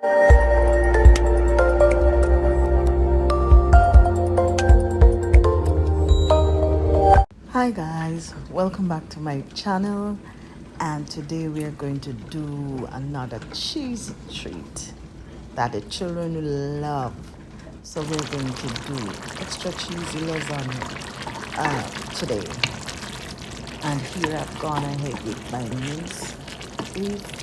Hi guys, welcome back to my channel, and today we are going to do another cheesy treat that the children will love. So we're going to do extra cheesy lasagna today. And here I've gone ahead with my mince beef,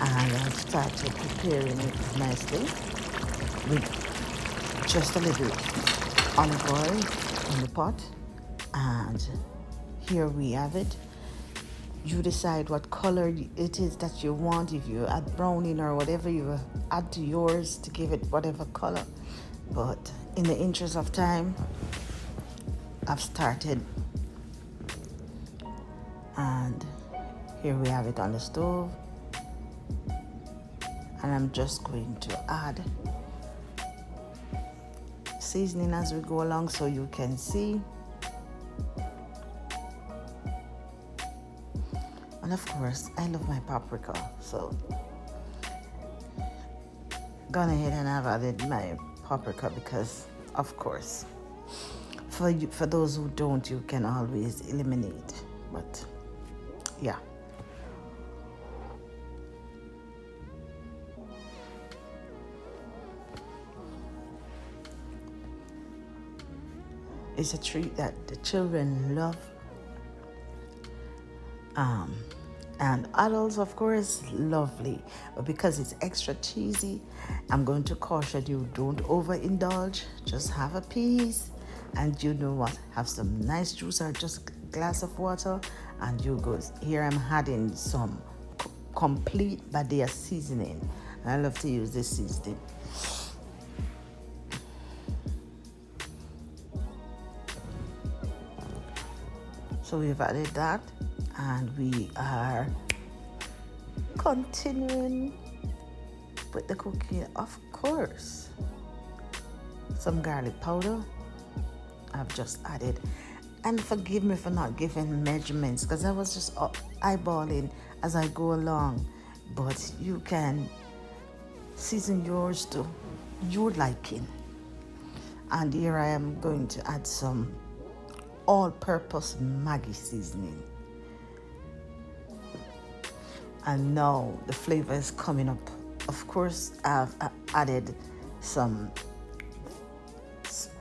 and I've started preparing it nicely with just a little olive oil in the pot. And here we have it. You decide what color it is that you want. If you add browning or whatever, you add to yours to give it whatever color. But in the interest of time, I've started, and here we have it on the stove. And I'm just going to add seasoning as we go along so you can see. And of course, I love my paprika, so gone ahead and I've added my paprika because, of course, for those who don't, you can always eliminate. But yeah. It's a treat that the children love. And adults, of course, lovely. But because it's extra cheesy, I'm going to caution you, don't overindulge. Just have a piece, and you know what? Have some nice juice or just a glass of water, and you go. Here I'm adding some complete Badia seasoning. I love to use this seasoning. So we've added that, and we are continuing with the cooking. Of course, some garlic powder I've just added, and forgive me for not giving measurements because I was just eyeballing as I go along, but you can season yours to your liking. And here I am going to add some all-purpose Maggi seasoning. And now the flavor is coming up. Of course, I've added some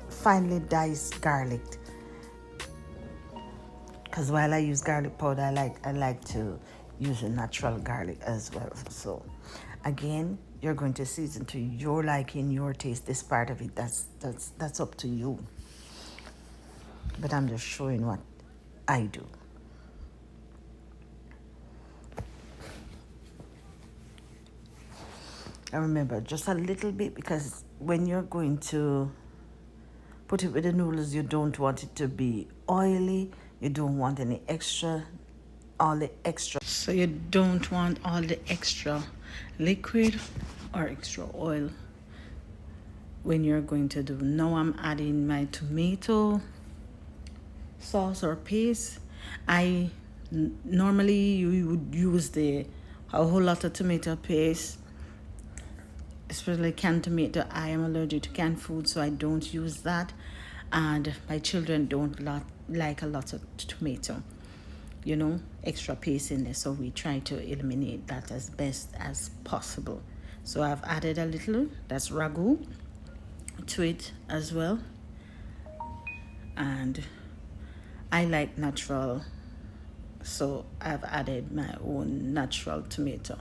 finely diced garlic, because while I use garlic powder, I like to use a natural garlic as well. So again, you're going to season to your liking, your taste. This part of it, that's up to you. But I'm just showing what I do. And remember, just a little bit, because when you're going to put it with the noodles, you don't want it to be oily. You don't want any extra, all the extra. So you don't want all the extra liquid or extra oil when you're going to do. Now I'm adding my tomato sauce or paste. Normally you would use a whole lot of tomato paste, especially canned tomato. I am allergic to canned food, so I don't use that, and my children don't like a lot of tomato, extra paste in there, so we try to eliminate that as best as possible. So I've added a little, that's ragu, to it as well, and I like natural, so I've added my own natural tomato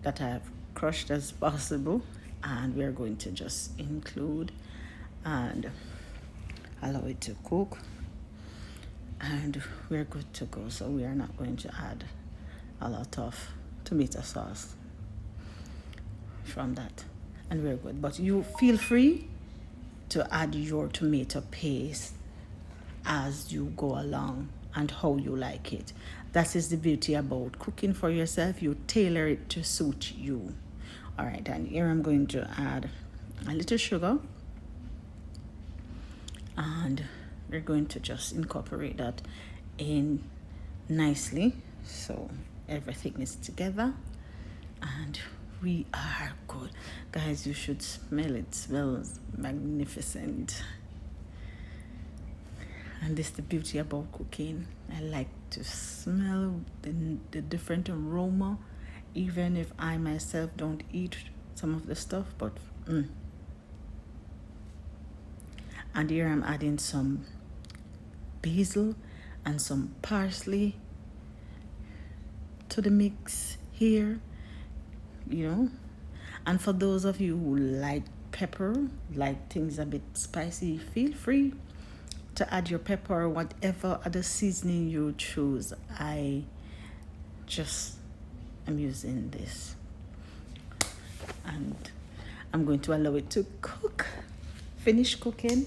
that I've crushed as possible, and we're going to just include and allow it to cook, and we're good to go. So we are not going to add a lot of tomato sauce from that, and we're good. But you feel free to add your tomato paste as you go along and how you like it. That is the beauty about cooking for yourself. You tailor it to suit you. All right, and here I'm going to add a little sugar, and we're going to just incorporate that in nicely so everything is together, and We are good. Guys, you should smell it. It smells magnificent. And this is the beauty about cooking. I like to smell the different aroma, even if I myself don't eat some of the stuff, but and here I'm adding some basil and some parsley to the mix here, you know. And for those of you who like pepper, like things a bit spicy, feel free to add your pepper or whatever other seasoning you choose. I just am using this, and I'm going to allow it to finish cooking,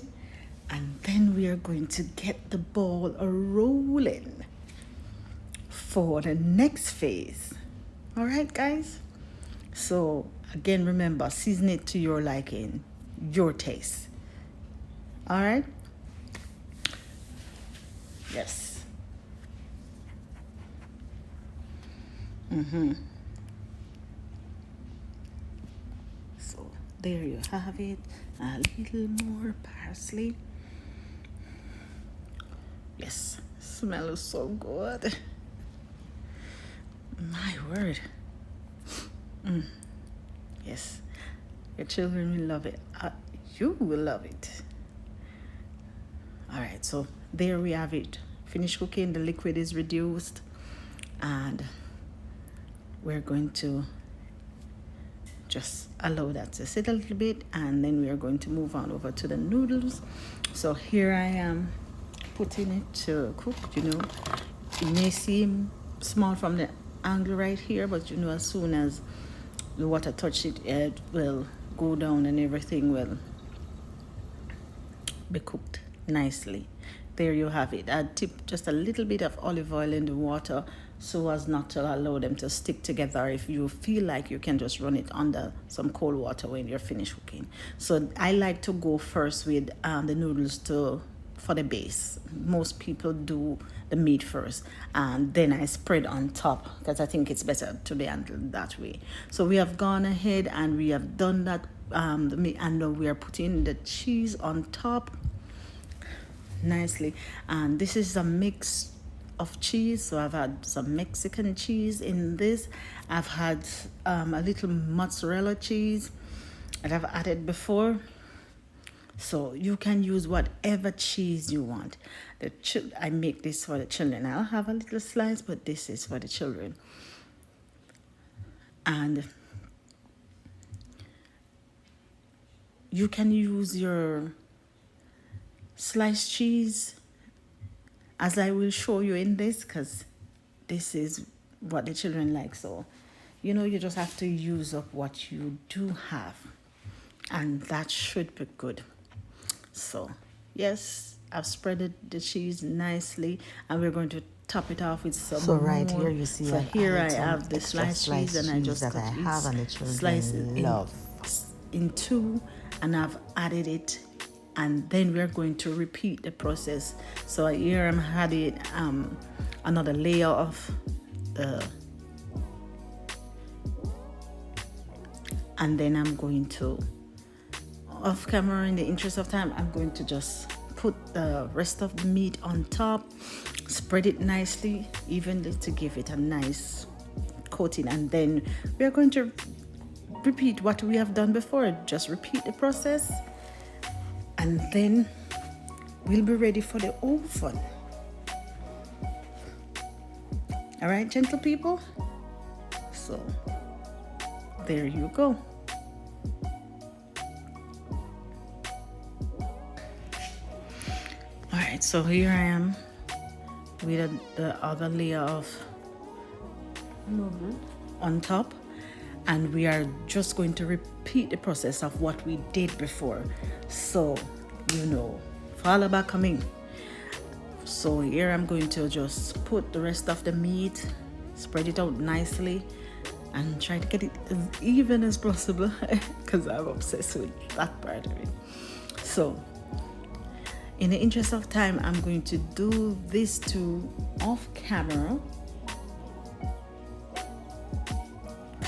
and then we are going to get the ball rolling for the next phase. All right, guys? So again, remember, season it to your liking, your taste. All right? Yes. So there you have it. A little more parsley. Yes, smells so good. My word. Yes, your children will love it. You will love it. All right, so there we have it. Finished cooking, the liquid is reduced, and we're going to just allow that to sit a little bit, and then we are going to move on over to the noodles. So here I am putting it to cook. You know, it may seem small from the angle right here, but you know, as soon as the water touch it, it will go down and everything will be cooked nicely. There you have it. I dip just a little bit of olive oil in the water so as not to allow them to stick together. If you feel like, you can just run it under some cold water when you're finished cooking. So I like to go first with the noodles for the base. Most people do the meat first, and then I spread on top because I think it's better to be handled that way. So we have gone ahead and we have done that, the meat, and now we are putting the cheese on top nicely. And this is a mix of cheese, so I've had some Mexican cheese in this. I've had a little mozzarella cheese that I've added before. So you can use whatever cheese you want. I make this for the children. I'll have a little slice, but this is for the children. And you can use your sliced cheese, as I will show you in this, because this is what the children like. So, you know, you just have to use up what you do have, and that should be good. So, yes, I've spreaded the cheese nicely, and we're going to top it off with some So more. Right here you see, so here I have the sliced cheese, and I just that cut I have, and the children slice it love. in two, and I've added it, and then we're going to repeat the process. So here I'm adding another layer of and then I'm going to, off camera, in the interest of time, I'm going to just put the rest of the meat on top, spread it nicely, evenly, to give it a nice coating, and then we're going to repeat what we have done before. Just repeat the process, and then we'll be ready for the oven. All right, gentle people? So there you go. All right, so here I am with the other layer of on top, and we are just going to repeat the process of what we did before. So, you know, follow back coming. So here I'm going to just put the rest of the meat, spread it out nicely, and try to get it as even as possible because I'm obsessed with that part of it. So in the interest of time, I'm going to do this too off camera,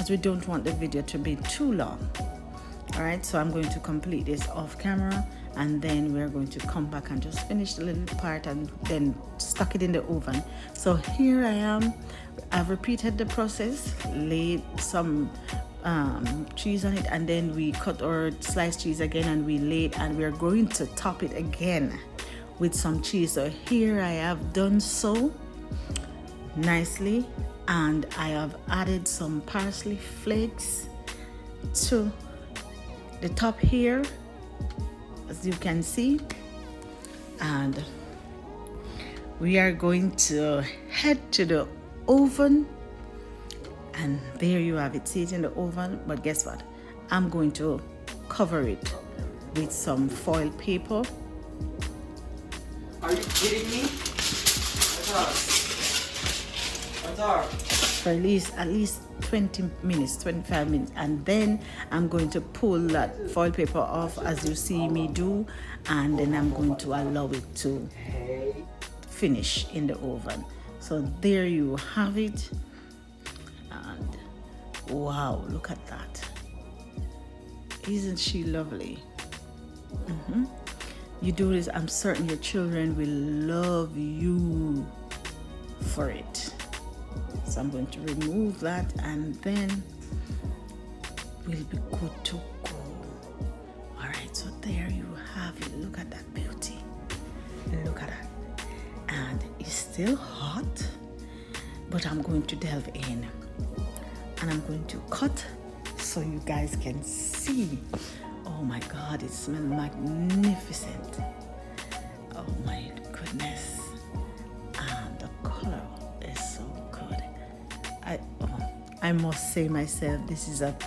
because we don't want the video to be too long. All right, so I'm going to complete this off camera, and then we're going to come back and just finish the little part and then stuck it in the oven. So here I am. I've repeated the process, laid some cheese on it, and then we cut our sliced cheese again and we laid, and we're going to top it again with some cheese. So here I have done so nicely, and I have added some parsley flakes to the top here, as you can see, and we are going to head to the oven, and there you have it. See it in the oven, but guess what? I'm going to cover it with some foil paper. Are you kidding me? What's up? For at least 20 minutes, 25 minutes, and then I'm going to pull that foil paper off as you see me do, and then I'm going to allow it to finish in the oven. So there you have it, and wow, look at that. Isn't she lovely? You do this, I'm certain your children will love you for it. So I'm going to remove that, and then we'll be good to go. All right, so there you have it. Look at that beauty. Look at that. And it's still hot, but I'm going to delve in, and I'm going to cut so you guys can see. Oh my God, it smells magnificent. Oh my goodness. And the color is so good. I must say myself, this is a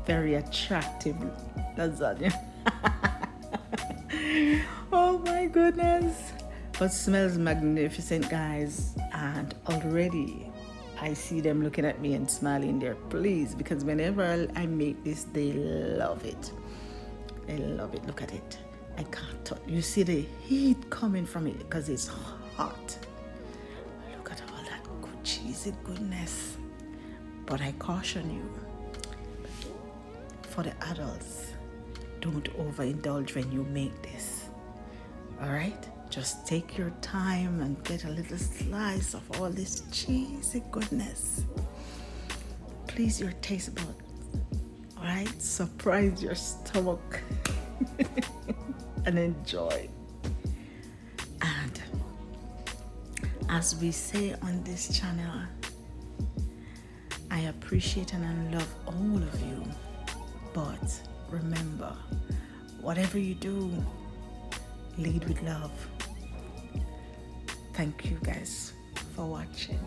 very attractive lasagna. Oh my goodness. But smells magnificent, guys. And already I see them looking at me and smiling there, please, because whenever I make this, they love it. They love it. Look at it. I can't touch. You see the heat coming from it because it's hot. Look at all that good cheesy goodness. But I caution you, for the adults, don't overindulge when you make this. All right? Just take your time and get a little slice of all this cheesy goodness. Please your taste buds. All right? Surprise your stomach and enjoy. And as we say on this channel, I appreciate and I love all of you. But remember, whatever you do, lead with love. Thank you guys for watching.